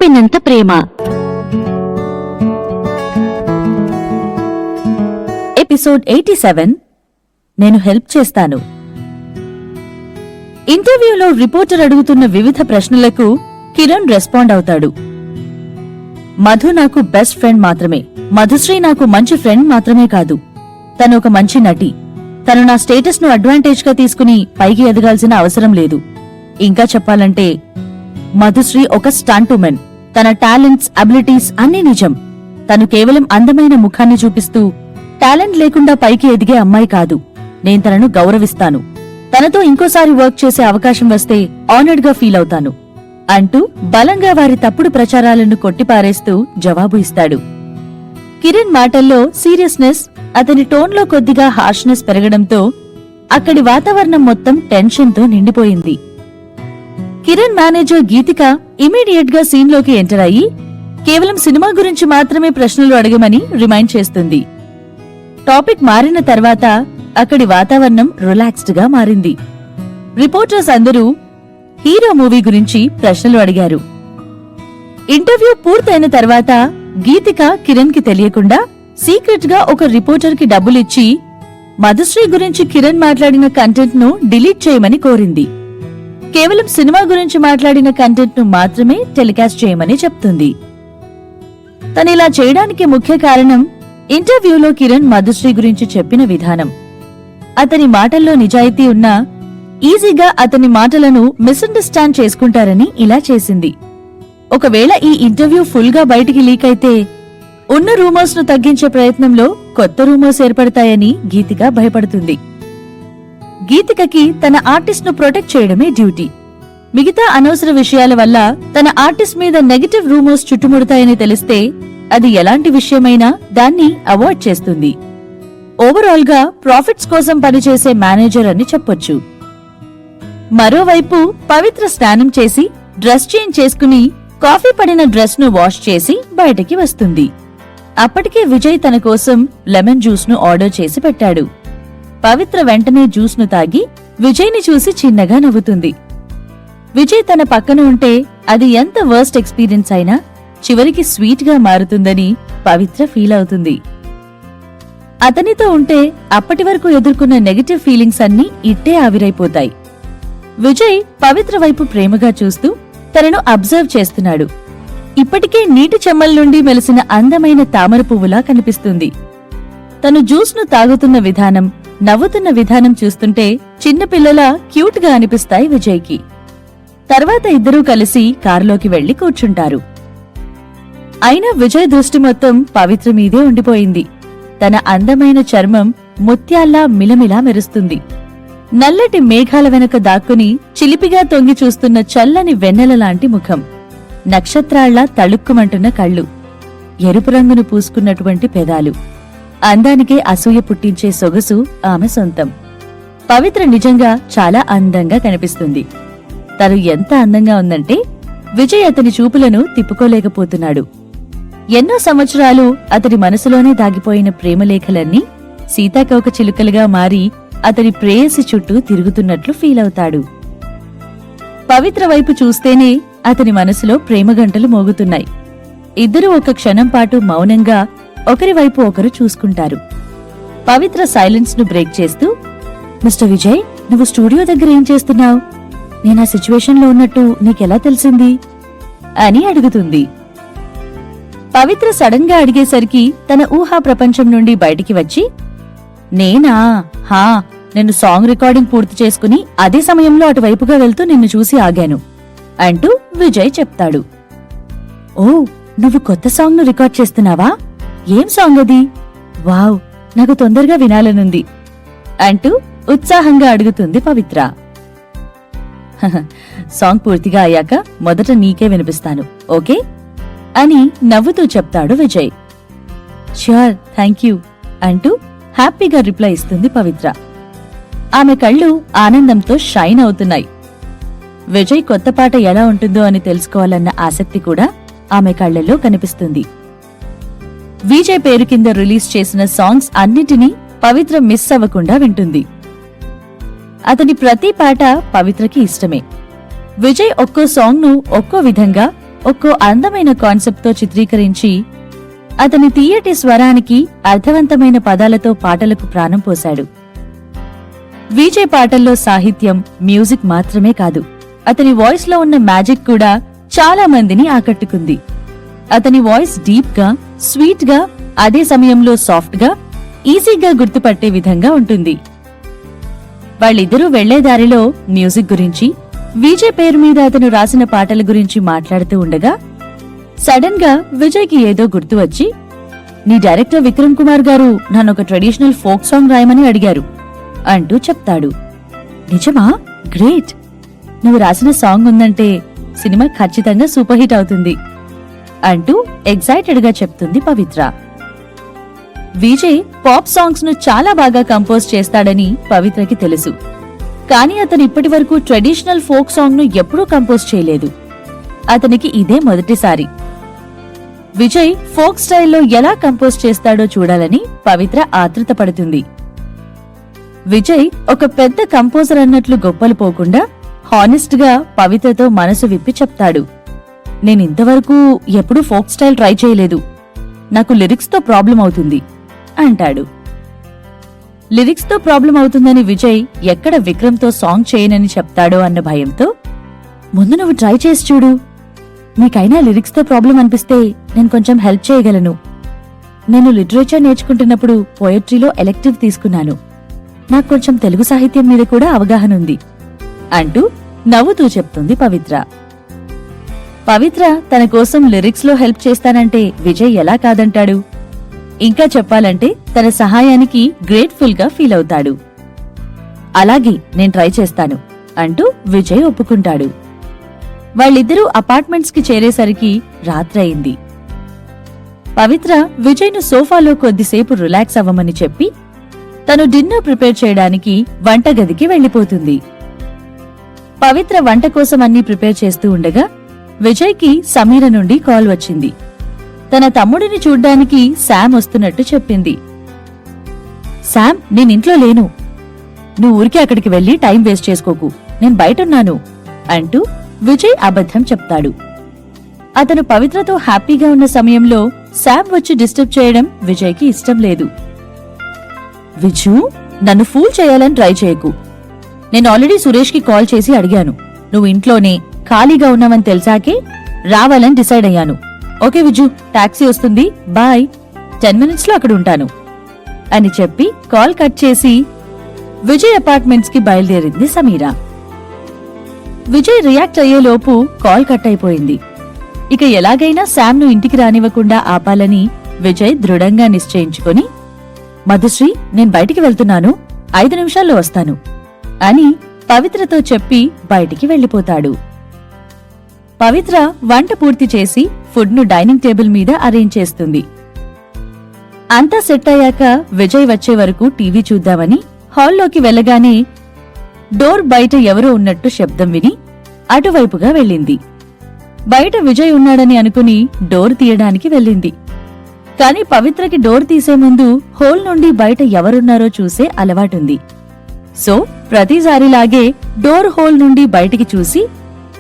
పిన్నంత ప్రేమ. Episode 87. నేను help చేస్తాను. ఇంటర్వ్యూలో రిపోర్టర్ అడుగుతున్న వివిధ ప్రశ్నలకు కిరణ్ రెస్పాండ్ అవుతాడు. మధు నాకు బెస్ట్ ఫ్రెండ్ మాత్రమే. మధుశ్రీ నాకు మంచి ఫ్రెండ్ మాత్రమే కాదు, తను ఒక మంచి నటి. తను నా స్టేటస్ ను అడ్వాంటేజ్ గా తీసుకుని పైకి ఎదగాల్సిన అవసరం లేదు. ఇంకా చెప్పాలంటే మధుశ్రీ ఒక స్టంట్ ఉమెన్. తన టాలెంట్స్, అబిలిటీస్ అన్నీ నిజం. తను కేవలం అందమైన ముఖాన్ని చూపిస్తూ టాలెంట్ లేకుండా పైకి ఎదిగే అమ్మాయి కాదు. నేను తనను గౌరవిస్తాను. తనతో ఇంకోసారి వర్క్ చేసే అవకాశం వస్తే ఆనర్డ్ గా ఫీల్ అవుతాను అంటూ బలంగా వారి తప్పుడు ప్రచారాలను కొట్టిపారేస్తూ జవాబు ఇస్తాడు. కిరణ్ మాటల్లో సీరియస్నెస్, అతని టోన్లో కొద్దిగా హార్ష్నెస్ పెరగడంతో అక్కడి వాతావరణం మొత్తం టెన్షన్ తో నిండిపోయింది. కిరణ్ మేనేజర్ గీతిక ఇమీడియట్ గా సీన్ లోకి ఎంటర్ అయ్యి కేవలం సినిమా గురించి మాత్రమే ప్రశ్నలు అడగమని రిమైండ్ చేస్తుంది. టాపిక్ మారిన తర్వాత అక్కడి వాతావరణం రిలాక్స్డ్ గా మారింది. రిపోర్టర్స్ అందరూ హీరో మూవీ గురించి ప్రశ్నలు అడిగారు. ఇంటర్వ్యూ పూర్తయిన తర్వాత గీతిక కిరణ్ కి తెలియకుండా సీక్రెట్ గా ఒక రిపోర్టర్ కి డబ్బులిచ్చి మధుశ్రీ గురించి కిరణ్ మాట్లాడిన కంటెంట్ ను డిలీట్ చేయమని కోరింది. కేవలం సినిమా గురించి మాట్లాడిన కంటెంట్ ను మాత్రమే టెలికాస్ట్ చేయమని చెప్తుంది. తనిలా చేయడానికి ముఖ్య కారణం ఇంటర్వ్యూలో కిరణ్ మధుశ్రీ గురించి చెప్పిన విధానం. అతని మాటల్లో నిజాయితీ ఉన్నా ఈజీగా అతని మాటలను మిస్అండర్స్టాండ్ చేసుకుంటారని ఇలా చేసింది. ఒకవేళ ఈ ఇంటర్వ్యూ ఫుల్ గా బయటికి లీక్ అయితే ఉన్న రూమర్స్ ను తగ్గించే ప్రయత్నంలో కొత్త రూమర్స్ ఏర్పడతాయని గీతిక భయపడుతుంది. గీతికకి తన ఆర్టిస్ట్ ను ప్రొటెక్ట్ చేయడమే డ్యూటీ. మిగతా అనవసర విషయాల వల్ల తన ఆర్టిస్ట్ మీద నెగటివ్ రూమర్స్ చుట్టుముడతాయని తెలిస్తే అది ఎలాంటి విషయమైనా దాన్ని అవాయిడ్ చేస్తుంది. ఓవరాల్ గా ప్రాఫిట్స్ కోసం పనిచేసే మేనేజర్ అని చెప్పొచ్చు. మరోవైపు పవిత్ర స్నానం చేసి డ్రెస్ చేంజ్ చేసుకుని కాఫీ పడిన డ్రెస్ ను వాష్ చేసి బయటికి వస్తుంది. అప్పటికే విజయ్ తన కోసం లెమన్ జ్యూస్ ను ఆర్డర్ చేసి పెట్టాడు. పవిత్ర వెంటనే జ్యూస్ ను తాగి విజయ్ ని చూసి చిన్నగా నవ్వుతుంది. విజయ్ తన పక్కన ఉంటే అది ఎంత వర్స్ట్ ఎక్స్పీరియన్స్ అయినా చివరికి స్వీట్ గా మారుతుందని పవిత్ర ఫీల్ అవుతుంది. అతనితో ఉంటే అప్పటి వరకు ఎదుర్కొన్న నెగటివ్ ఫీలింగ్స్ అన్నీ ఇట్టే ఆవిరైపోతాయి. విజయ్ పవిత్ర వైపు ప్రేమగా చూస్తూ తనను అబ్జర్వ్ చేస్తున్నాడు. ఇప్పటికే నీటి చెమ్మల నుండి మెలిసిన అందమైన తామర పువ్వులా కనిపిస్తుంది. తను జ్యూస్ ను తాగుతున్న విధానం, నవ్వుతున్న విధానం చూస్తుంటే చిన్నపిల్లలా క్యూట్ గా అనిపిస్తాయి విజయ్కి. తర్వాత ఇద్దరూ కలిసి కారులోకి వెళ్లి కూర్చుంటారు. అయినా విజయ్ దృష్టి మొత్తం పవిత్ర మీదే ఉండిపోయింది. తన అందమైన చర్మం ముత్యాల్లా మిలమిలా మెరుస్తుంది. నల్లటి మేఘాల వెనక దాక్కుని చిలిపిగా తొంగి చూస్తున్న చల్లని వెన్నెల లాంటి ముఖం, నక్షత్రాల్లా తళుక్కుమంటున్న కళ్ళు, ఎరుపు రంగును పూసుకున్నటువంటి పెదాలు, అందానికే అసూయ పుట్టించే సొగసు ఆమె సొంతం. పవిత్ర నిజంగా చాలా అందంగా కనిపిస్తుంది. తను ఎంత అందంగా ఉందంటే విజయ్ అతని చూపులను తిప్పుకోలేకపోతున్నాడు. ఎన్నో సంవత్సరాలు అతడి మనసులోనే దాగిపోయిన ప్రేమలేఖలన్నీ సీతాకోక చిలుకలుగా మారి అతడి ప్రేయసి చుట్టూ తిరుగుతున్నట్లు ఫీల్ అవుతాడు. పవిత్ర వైపు చూస్తేనే అతని మనసులో ప్రేమగంటలు మోగుతున్నాయి. ఇద్దరూ ఒక క్షణం పాటు మౌనంగా ఒకరివైపు ఒకరు చూసుకుంటారు. పవిత్ర సైలెన్స్ ను బ్రేక్ చేస్తూ, మిస్టర్ విజయ్, నువ్వు స్టూడియో దగ్గర ఏం చేస్తున్నావు? నేనా సిచ్యువేషన్ లో ఉన్నట్టు నీకెలా తెలిసింది అని అడుగుతుంది. పవిత్ర సడన్ గా అడిగేసరికి తన ఊహా ప్రపంచం నుండి బయటికి వచ్చి, నేనా? హా, నేను సాంగ్ రికార్డింగ్ పూర్తి చేసుకుని అదే సమయంలో అటువైపుగా వెళ్తూ నిన్ను చూసి ఆగాను అంటూ విజయ్ చెప్తాడు. ఓ, నువ్వు కొత్త సాంగ్ ను రికార్డ్ చేస్తున్నావా? ఏం సాంగ్ అది? వావ్, నాకు తొందరగా వినాలనుంది అంటూ ఉత్సాహంగా అడుగుతుంది పవిత్ర. సాంగ్ పూర్తిగా అయ్యాక మొదట నీకే వినిపిస్తాను, ఓకే అని నవ్వుతూ చెప్తాడు విజయ్. ష్యూర్, థ్యాంక్యూ అంటూ హ్యాపీగా రిప్లై ఇస్తుంది పవిత్ర. ఆమె కళ్ళు ఆనందంతో షైన్ అవుతున్నాయి. విజయ్ కొత్త పాట ఎలా ఉంటుందో అని తెలుసుకోవాలన్న ఆసక్తి కూడా ఆమె కళ్లల్లో కనిపిస్తుంది. విజయ్ పేరు కింద రిలీజ్ చేసిన సాంగ్స్ అన్నిటినీ పవిత్ర మిస్ అవ్వకుండా వింటుంది. అతని ప్రతి పాట పవిత్రకి ఇష్టమే. విజయ్ ఒక్కో సాంగ్ ను ఒక్కో విధంగా ఒక్కో అందమైన కాన్సెప్ట్తో చిత్రీకరించి అతని తీయటి స్వరానికి అర్థవంతమైన పదాలతో పాటలకు ప్రాణం పోశాడు. విజయ్ పాటల్లో సాహిత్యం, మ్యూజిక్ మాత్రమే కాదు, అతని వాయిస్ లో ఉన్న మ్యాజిక్ కూడా చాలా మందిని ఆకట్టుకుంది. అతని వాయిస్ డీప్ గా, స్వీట్ గా, అదే సమయంలో సాఫ్ట్ గా, ఈజీగా గుర్తుపట్టే విధంగా ఉంటుంది. వాళ్ళిద్దరూ వెళ్లే దారిలో మ్యూజిక్ గురించి, విజయ్ పేరు మీద అతను రాసిన పాటల గురించి మాట్లాడుతూ ఉండగా సడన్ గా విజయ్ కి ఏదో గుర్తు వచ్చి, నీ డైరెక్టర్ విక్రమ్ కుమార్ గారు నన్నొక ట్రెడిషనల్ ఫోక్ సాంగ్ రాయమని అడిగారు అంటూ చెప్తాడు. నిజమా? గ్రేట్! నువ్వు రాసిన సాంగ్ ఉందంటే సినిమా ఖచ్చితంగా సూపర్ హిట్ అవుతుంది అంటూ ఎక్సైటెడ్ గా చెప్తుంది పవిత్ర. విజయ్ పాప్ సాంగ్స్ ను చాలా బాగా కంపోజ్ చేస్తాడని పవిత్రకి తెలుసు. కానీ అతను ఇప్పటి వరకు ట్రెడిషనల్ ఫోక్ సాంగ్ ను ఎప్పుడూ కంపోజ్ చేయలేదు. అతనికి ఇదే మొదటిసారి. విజయ్ ఫోక్ స్టైల్లో ఎలా కంపోజ్ చేస్తాడో చూడాలని పవిత్ర ఆతృత పడుతుంది. విజయ్ ఒక పెద్ద కంపోజర్ అన్నట్లు గొప్పలు పోకుండా హానెస్ట్ గా పవిత్రతో మనసు విప్పి చెప్తాడు. నేనింతవరకు ఎప్పుడూ ఫోక్ స్టైల్ ట్రై చేయలేదు, నాకు లిరిక్స్ తో ప్రాబ్లం అవుతుంది అంటాడు. లిరిక్స్ తో ప్రాబ్లం అవుతుందని విజయ్ ఎక్కడ విక్రమ్ తో సాంగ్ చేయనని చెప్తాడో అన్న భయంతో, ముందు నువ్వు ట్రై చేసి చూడు, నీకైనా లిరిక్స్ తో ప్రాబ్లం అనిపిస్తే నేను కొంచెం హెల్ప్ చేయగలను. నేను లిటరేచర్ నేర్చుకుంటున్నప్పుడు పోయట్రీలో ఎలెక్టివ్ తీసుకున్నాను, నాకు కొంచెం తెలుగు సాహిత్యం మీద కూడా అవగాహన ఉంది అంటూ నవ్వుతూ చెప్తుంది పవిత్ర. పవిత్ర తన కోసం లిరిక్స్ లో హెల్ప్ చేస్తానంటే విజయ్ ఎలా కాదంటాడు? ఇంకా చెప్పాలంటే తన సహాయానికి గ్రేట్ఫుల్ గా ఫీల్ అవుతాడు. అలాగే నేను ట్రై చేస్తాను అంటూ విజయ్ ఒప్పుకుంటాడు. వాళ్ళిద్దరూ అపార్ట్మెంట్స్ కి చేరేసరికి రాత్రయింది. పవిత్ర విజయ్ ను సోఫాలో కొద్దిసేపు రిలాక్స్ అవ్వమని చెప్పి తను డిన్నర్ ప్రిపేర్ చేయడానికి వంటగదికి వెళ్లిపోతుంది. పవిత్ర వంట కోసం అన్నీ ప్రిపేర్ చేస్తూ ఉండగా విజయ్ కి సమీర నుండి కాల్ వచ్చింది. తన తమ్ముడిని చూడ్డానికి శామ్ వస్తున్నట్టు చెప్పింది. శామ్, నేనింట్లో లేను, నువ్వు ఊరికే అక్కడికి వెళ్లి టైం వేస్ట్ చేసుకోకు, నేను బయటున్నాను అంటూ విజయ్ అబద్ధం చెప్తాడు. అతను పవిత్రతో హ్యాపీగా ఉన్న సమయంలో శామ్ వచ్చి డిస్టర్బ్ చేయడం విజయ్కి ఇష్టం లేదు. విజు, నన్ను ఫూల్ చేయాలని ట్రై చేయకు. నేను ఆల్రెడీ సురేష్ కి కాల్ చేసి అడిగాను, నువ్వు ఇంట్లోనే ఖాళీగా ఉన్నావని తెలిసాకే రావాలని డిసైడ్ అయ్యాను. ఓకే విజు, టాక్సీ వస్తుంది, బాయ్, 10 minutes లో అక్కడ ఉంటాను అని చెప్పి కాల్ కట్ చేసి విజయ్ అపార్ట్మెంట్స్ కి బయలుదేరింది సమీర. విజయ్ రియాక్ట్ అయ్యేలోపు కాల్ కట్ అయిపోయింది. ఇక ఎలాగైనా శామ్ ను ఇంటికి రానివ్వకుండా ఆపాలని విజయ్ దృఢంగా నిశ్చయించుకొని, మధుశ్రీ, నేను బయటికి వెళ్తున్నాను, 5 నిమిషాల్లో వస్తాను అని పవిత్రతో చెప్పి బయటికి వెళ్లిపోతాడు. పవిత్ర వంట పూర్తి చేసి ఫుడ్ ను డైనింగ్ టేబుల్ మీద అరేంజ్ చేస్తుంది. అంతా సెట్ అయ్యాక విజయ్ వచ్చే వరకు టీవీ చూద్దామని హాల్లోకి వెళ్లగానే డోర్ బయట ఎవరో ఉన్నట్టు శబ్దం విని అటువైపుగా వెళ్ళింది. బయట విజయ్ ఉన్నాడని అనుకుని డోర్ తీయడానికి వెళ్ళింది. కాని పవిత్రకి డోర్ తీసే ముందు హోల్ నుండి బయట ఎవరున్నారో చూసే అలవాటుంది. సో ప్రతిసారిలాగే డోర్ హోల్ నుండి బయటికి చూసి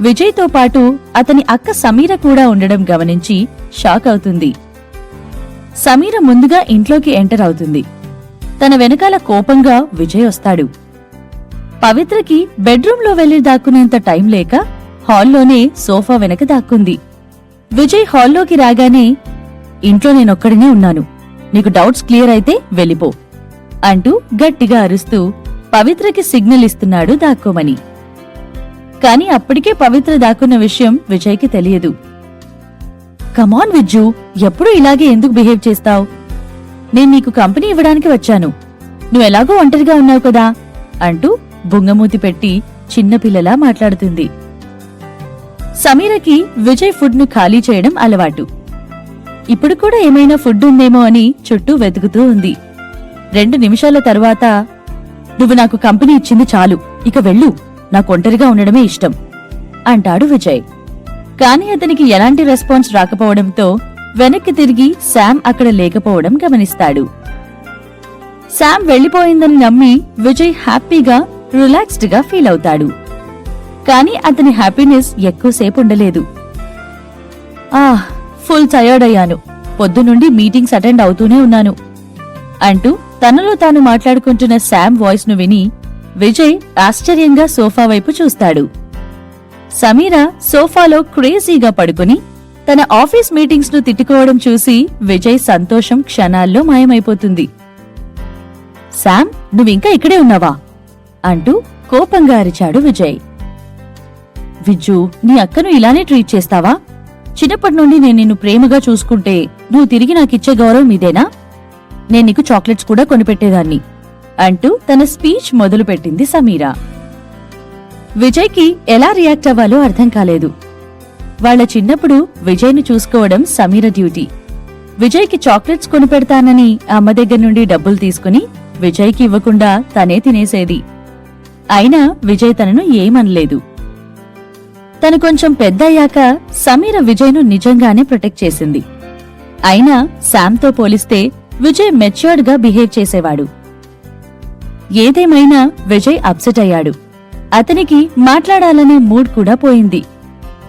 విజయ్తో పాటు అతని అక్క సమీర కూడా ఉండడం గమనించి షాక్ అవుతుంది. సమీర ముందుగా ఇంట్లోకి ఎంటర్ అవుతుంది. తన వెనకాల కోపంగా విజయ్ వస్తాడు. పవిత్రకి బెడ్రూంలో వెళ్లి దాక్కునేంత టైం లేక హాల్లోనే సోఫా వెనక దాక్కుంది. విజయ్ హాల్లోకి రాగానే, ఇంట్లో నేనొక్కడినే ఉన్నాను, నీకు డౌట్స్ క్లియర్ అయితే వెళ్ళిపో అంటూ గట్టిగా అరుస్తూ పవిత్రకి సిగ్నల్ ఇస్తున్నాడు దాక్కోమని. కాని అప్పటికే పవిత్ర దాక్కున్న విషయం విజయ్కి తెలియదు. కమాన్ విజ్జు, ఎప్పుడూ ఇలాగే ఎందుకు బిహేవ్ చేస్తావు? నేను నీకు కంపెనీ ఇవ్వడానికి వచ్చాను, నువ్వెలాగో ఒంటరిగా ఉన్నావు కదా అంటూ బుంగమూతి పెట్టి చిన్నపిల్లలా మాట్లాడుతుంది. సమీరకి విజయ్ ఫుడ్ ను ఖాళీ చేయడం అలవాటు. ఇప్పుడు కూడా ఏమైనా ఫుడ్ ఉందేమో అని చుట్టూ వెతుకుతూ ఉంది. 2 నిమిషాల తరువాత, నువ్వు నాకు కంపెనీ ఇచ్చింది చాలు, ఇక వెళ్ళు, నాకు ఒంటరిగా ఉండడమే ఇష్టం అంటాడు విజయ్. కాని అతనికి ఎలాంటి రెస్పాన్స్ రాకపోవడంతో వెనక్కి తిరిగి శామ్ అక్కడ లేకపోవడం గమనిస్తాడు. శామ్ వెళ్లిపోయిందని నమ్మి విజయ్ హ్యాపీగా, రిలాక్స్డ్ గా ఫీల్ అవుతాడు. కాని అతని హ్యాపీనెస్ ఎక్కువసేపు ఉండలేదు. ఫుల్ టయర్డ్ అయ్యాను. పొద్దునుండి మీటింగ్స్ అటెండ్ అవుతూనే ఉన్నాను అంటూ తనలో తాను మాట్లాడుకుంటున్న శామ్ వాయిస్ ను విని విజయ్ ఆశ్చర్యంగా సోఫా వైపు చూస్తాడు. సమీర సోఫాలో క్రేజీగా పడుకుని తన ఆఫీస్ మీటింగ్స్ ను తిట్టుకోవడం చూసి విజయ్ సంతోషం క్షణాల్లో మాయమైపోతుంది. శామ్, నువ్వింకా ఇక్కడే ఉన్నావా అంటూ కోపంగా అరిచాడు విజయ్. విజ్జు, నీ అక్కను ఇలానే ట్రీట్ చేస్తావా? చిన్నప్పటి నుండి నేను నిన్ను ప్రేమగా చూసుకుంటే నువ్వు తిరిగి నాకిచ్చే గౌరవం ఇదేనా? నేను నీకు చాక్లెట్స్ కూడా కొనిపెట్టేదాన్ని అంటూ తన స్పీచ్ మొదలుపెట్టింది సమీర. విజయ్కి ఎలా రియాక్ట్ అవ్వాలో అర్థం కాలేదు. వాళ్ల చిన్నప్పుడు విజయ్ను చూసుకోవడం సమీర డ్యూటీ. విజయ్కి చాక్లెట్స్ కొనిపెడతానని అమ్మ దగ్గర నుండి డబ్బులు తీసుకుని విజయ్కి ఇవ్వకుండా తనే తినేసేది. అయినా విజయ్ తనను ఏమనలేదు. తను కొంచెం పెద్దయ్యాక సమీర విజయ్ను నిజంగానే ప్రొటెక్ట్ చేసింది. అయినా శామ్తో పోలిస్తే విజయ్ మెచ్యూర్డ్ గా బిహేవ్ చేసేవాడు. ఏదేమైనా విజయ్ అప్సెట్ అయ్యాడు. అతనికి మాట్లాడాలనే మూడ్ కూడా పోయింది.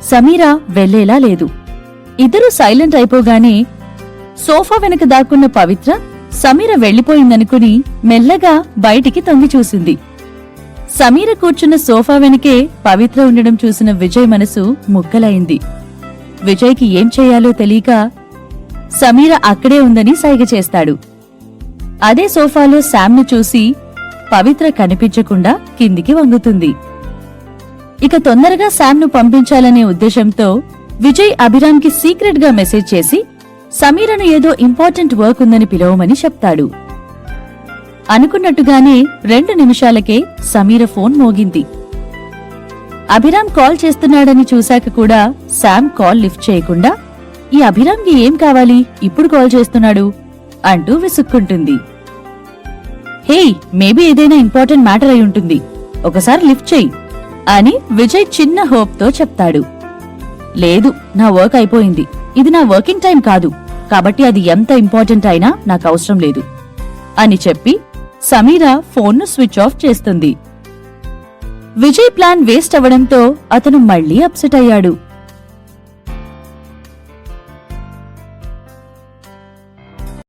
సమీర వెళ్లేలా లేదు. ఇద్దరూ సైలెంట్ అయిపోగానే సోఫా వెనక దాక్కున్న పవిత్ర సమీర వెళ్లిపోయిందనుకుని మెల్లగా బయటికి తొంగి చూసింది. సమీర కూర్చున్న సోఫా వెనకే పవిత్ర ఉండడం చూసిన విజయ్ మనసు ముక్కలైంది. విజయ్కి ఏం చేయాలో తెలియక సమీర అక్కడే ఉందని సైగ చేస్తాడు. అదే సోఫాలో శామ్ను చూసి పవిత్ర కనిపించకుండా కిందికి వంగుతుంది. ఇక తొందరగా శామ్ను పంపించాలనే ఉద్దేశంతో విజయ్ అభిరామ్కి సీక్రెట్ గా మెసేజ్ చేసి సమీరను ఏదో ఇంపార్టెంట్ వర్క్ ఉందని పిలవమని చెప్తాడు. అనుకున్నట్టుగానే 2 నిమిషాలకే సమీర ఫోన్ మోగింది. అభిరామ్ కాల్ చేస్తున్నాడని చూశాక కూడా శామ్ కాల్ లిఫ్ట్ చేయకుండా ఈ అభిరామ్కి ఏం కావాలి, ఇప్పుడు కాల్ చేస్తున్నాడు అంటూ విసుక్కుంటుంది. హే, మేబీ ఏదైనా ఇంపార్టెంట్ మ్యాటర్ అయి ఉంటుంది, ఒకసారి లిఫ్ట్ చెయ్యి అని విజయ్ చిన్న హోప్తో చెప్తాడు. లేదు, నా వర్క్ అయిపోయింది. ఇది నా వర్కింగ్ టైం కాదు, కాబట్టి అది ఎంత ఇంపార్టెంట్ అయినా నాకు అవసరం లేదు అని చెప్పి సమీర ఫోన్ను స్విచ్ ఆఫ్ చేస్తుంది. విజయ్ ప్లాన్ వేస్ట్ అవడంతో అతను మళ్లీ అప్సెట్ అయ్యాడు.